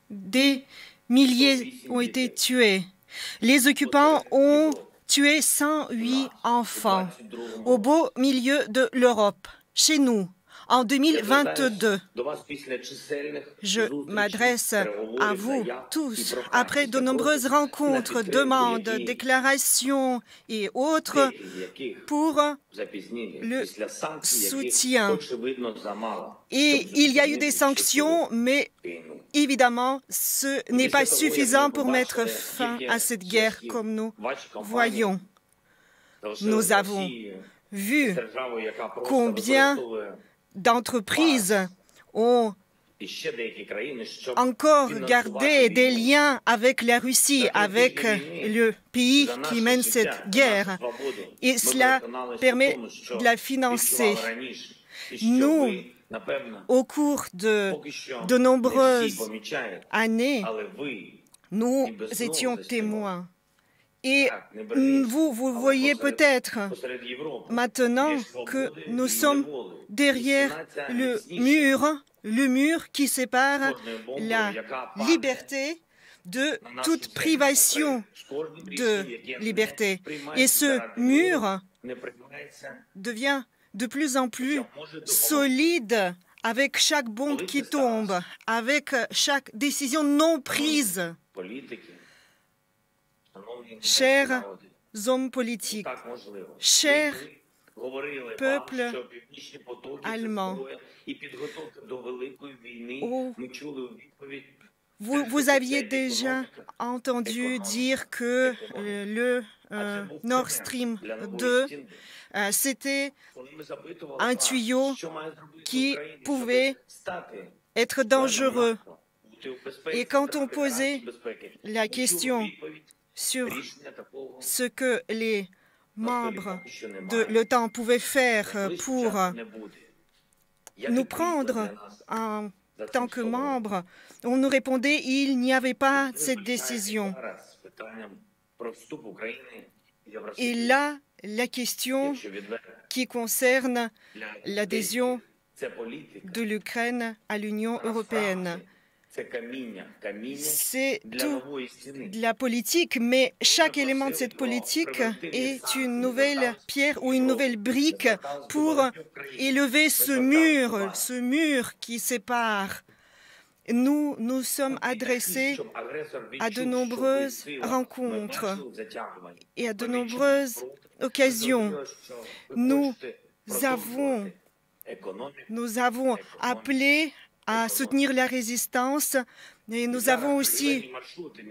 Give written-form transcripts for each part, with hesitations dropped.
des milliers ont été tués. Les occupants ont tué 108 enfants au beau milieu de l'Europe, chez nous, en 2022. Je m'adresse à vous tous. Après de nombreuses rencontres, demandes, déclarations et autres pour le soutien. Et il y a eu des sanctions, mais évidemment, ce n'est pas suffisant pour mettre fin à cette guerre comme nous voyons. Nous avons vu combien d'entreprises ont encore gardé des liens avec la Russie, avec le pays qui mène cette guerre. Et cela permet de la financer. Nous, au cours de nombreuses années, nous étions témoins. Et vous voyez peut-être maintenant que nous sommes derrière le mur qui sépare la liberté de toute privation de liberté. Et ce mur devient de plus en plus solide avec chaque bombe qui tombe, avec chaque décision non prise. Chers hommes politiques, chers peuples allemands, vous aviez déjà entendu dire que le Nord Stream 2, c'était un tuyau qui pouvait être dangereux. Et quand on posait la question sur ce que les membres de l'OTAN pouvaient faire pour nous prendre en tant que membres, on nous répondait qu'il n'y avait pas cette décision. Et là, la question qui concerne l'adhésion de l'Ukraine à l'Union européenne. C'est tout de la politique, mais chaque élément de cette politique est une nouvelle pierre ou une nouvelle brique pour élever ce mur qui sépare. Nous nous sommes adressés à de nombreuses rencontres et à de nombreuses occasions. Nous avons appelé à soutenir la résistance et nous avons aussi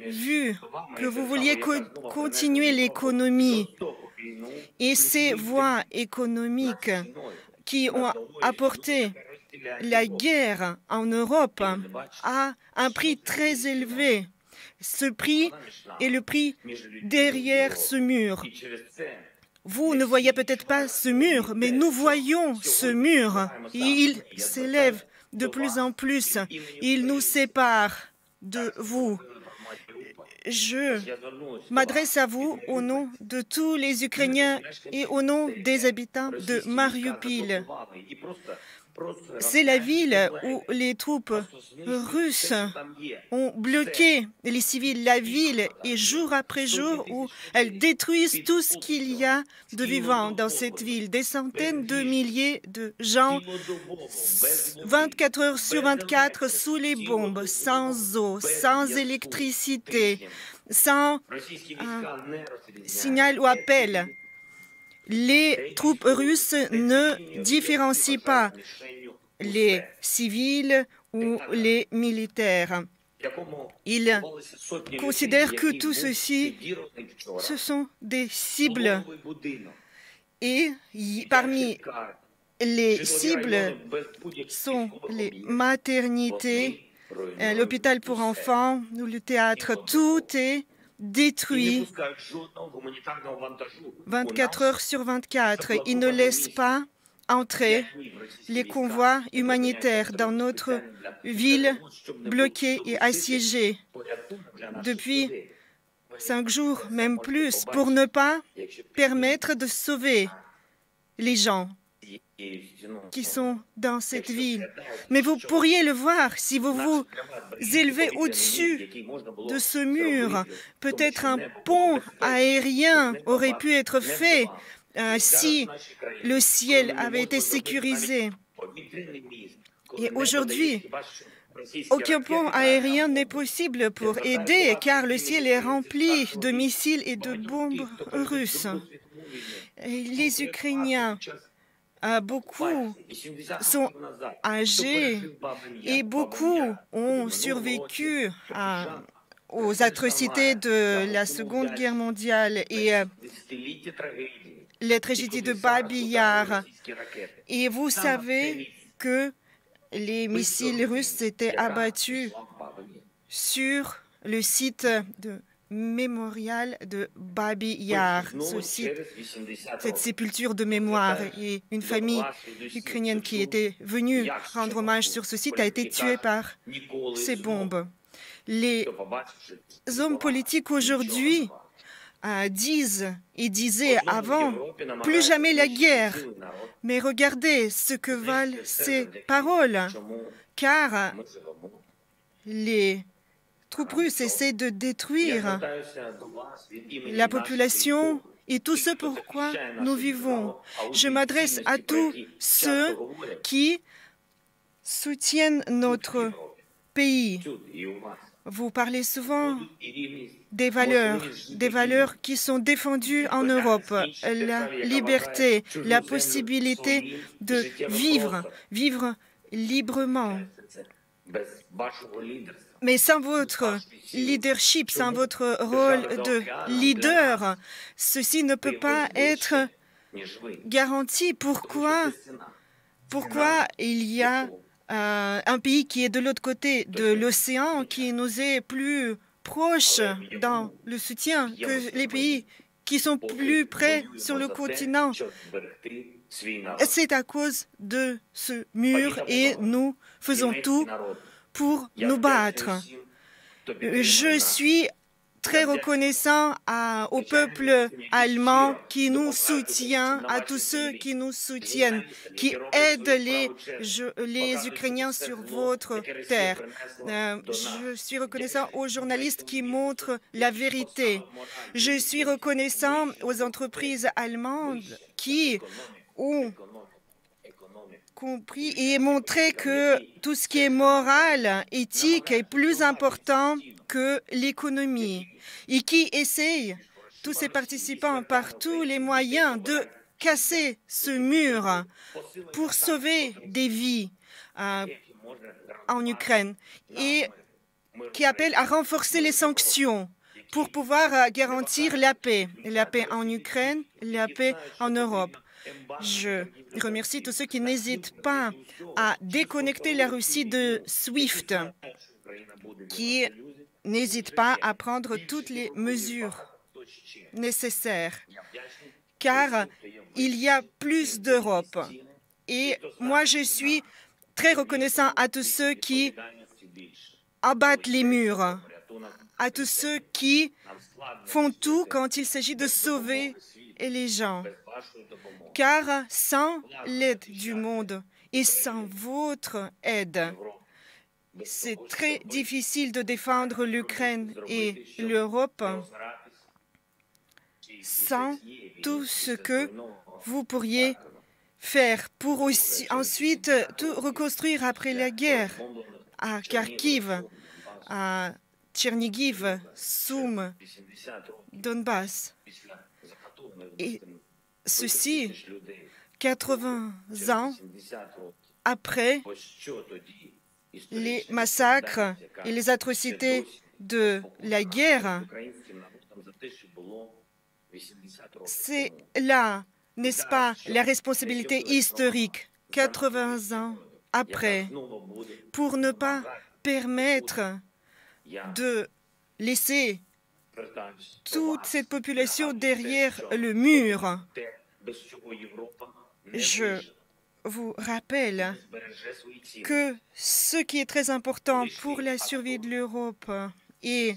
vu que vous vouliez continuer l'économie. Et ces voies économiques qui ont apporté la guerre en Europe à un prix très élevé. Ce prix est le prix derrière ce mur. Vous ne voyez peut-être pas ce mur, mais nous voyons ce mur. Il s'élève de plus en plus. Il nous sépare de vous. Je m'adresse à vous au nom de tous les Ukrainiens et au nom des habitants de Mariupol. C'est la ville où les troupes russes ont bloqué les civils. La ville est jour après jour où elles détruisent tout ce qu'il y a de vivant dans cette ville. Des centaines de milliers de gens, 24 heures sur 24, sous les bombes, sans eau, sans électricité, sans signal ou appel. Les troupes russes ne différencient pas les civils ou les militaires. Ils considèrent que tout ceci, ce sont des cibles. Et parmi les cibles sont les maternités, l'hôpital pour enfants ou le théâtre. Tout est détruit 24 heures sur 24. Ils ne laissent pas entrer les convois humanitaires dans notre ville bloquée et assiégée depuis 5 jours, même plus, pour ne pas permettre de sauver les gens. qui sont dans cette ville. Mais vous pourriez le voir si vous vous élevez au-dessus de ce mur. Peut-être un pont aérien aurait pu être fait si le ciel avait été sécurisé. Et aujourd'hui, aucun pont aérien n'est possible pour aider car le ciel est rempli de missiles et de bombes russes. Et les Ukrainiens, beaucoup sont âgés et beaucoup ont survécu aux atrocités de la Seconde Guerre mondiale et les tragédies de Babi Yar. Et vous savez que les missiles russes étaient abattus sur le site de mémorial de Babi Yar, cette sépulture de mémoire. Et une famille ukrainienne qui était venue rendre hommage sur ce site a été tuée par ces bombes. Les hommes politiques aujourd'hui disent et disaient avant « plus jamais la guerre ». Mais regardez ce que valent ces paroles, car les troupes russes essaient de détruire la population et tout ce pourquoi nous vivons. Je m'adresse à tous ceux qui soutiennent notre pays. Vous parlez souvent des valeurs qui sont défendues en Europe, la liberté, la possibilité de vivre librement. Mais sans votre leadership, sans votre rôle de leader, ceci ne peut pas être garanti. Pourquoi il y a un pays qui est de l'autre côté de l'océan, qui nous est plus proche dans le soutien que les pays qui sont plus près sur le continent? C'est à cause de ce mur et nous faisons tout pour nous battre. Je suis très reconnaissant au peuple allemand qui nous soutient, à tous ceux qui nous soutiennent, qui aident les Ukrainiens sur votre terre. Je suis reconnaissant aux journalistes qui montrent la vérité. Je suis reconnaissant aux entreprises allemandes qui ont compris et montré que tout ce qui est moral, éthique est plus important que l'économie et qui essayent, tous ces participants, par tous les moyens de casser ce mur pour sauver des vies en Ukraine et qui appellent à renforcer les sanctions pour pouvoir garantir la paix en Ukraine, la paix en Europe. Je remercie tous ceux qui n'hésitent pas à déconnecter la Russie de SWIFT, qui n'hésitent pas à prendre toutes les mesures nécessaires, car il y a plus d'Europe. Et moi, je suis très reconnaissant à tous ceux qui abattent les murs, à tous ceux qui font tout quand il s'agit de sauver les gens. Car sans l'aide du monde et sans votre aide, c'est très difficile de défendre l'Ukraine et l'Europe sans tout ce que vous pourriez faire pour aussi ensuite tout reconstruire après la guerre à Kharkiv, à Tchernigiv, Soum, Donbass. Et ceci, 80 ans après les massacres et les atrocités de la guerre, c'est là, n'est-ce pas, la responsabilité historique, 80 ans après, pour ne pas permettre de laisser toute cette population derrière le mur. Je vous rappelle que ce qui est très important pour la survie de l'Europe et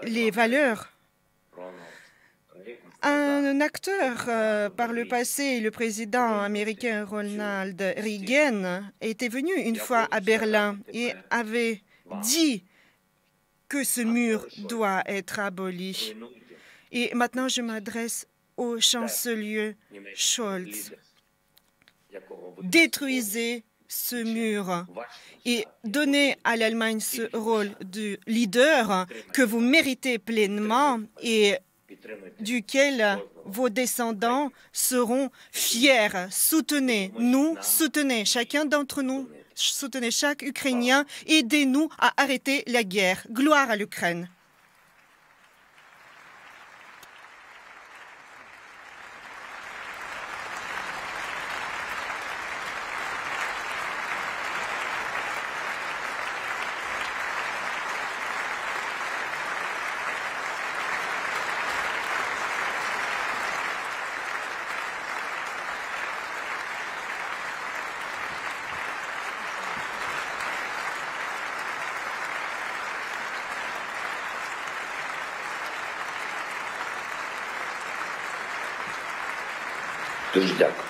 les valeurs Un acteur par le passé, le président américain Ronald Reagan, était venu une fois à Berlin et avait dit que ce mur doit être aboli. Et maintenant, je m'adresse au chancelier Scholz. Détruisez ce mur et donnez à l'Allemagne ce rôle de leader que vous méritez pleinement et duquel vos descendants seront fiers. Soutenez-nous, soutenez chacun d'entre nous, soutenez chaque Ukrainien, aidez-nous à arrêter la guerre. Gloire à l'Ukraine. Дуже дякую.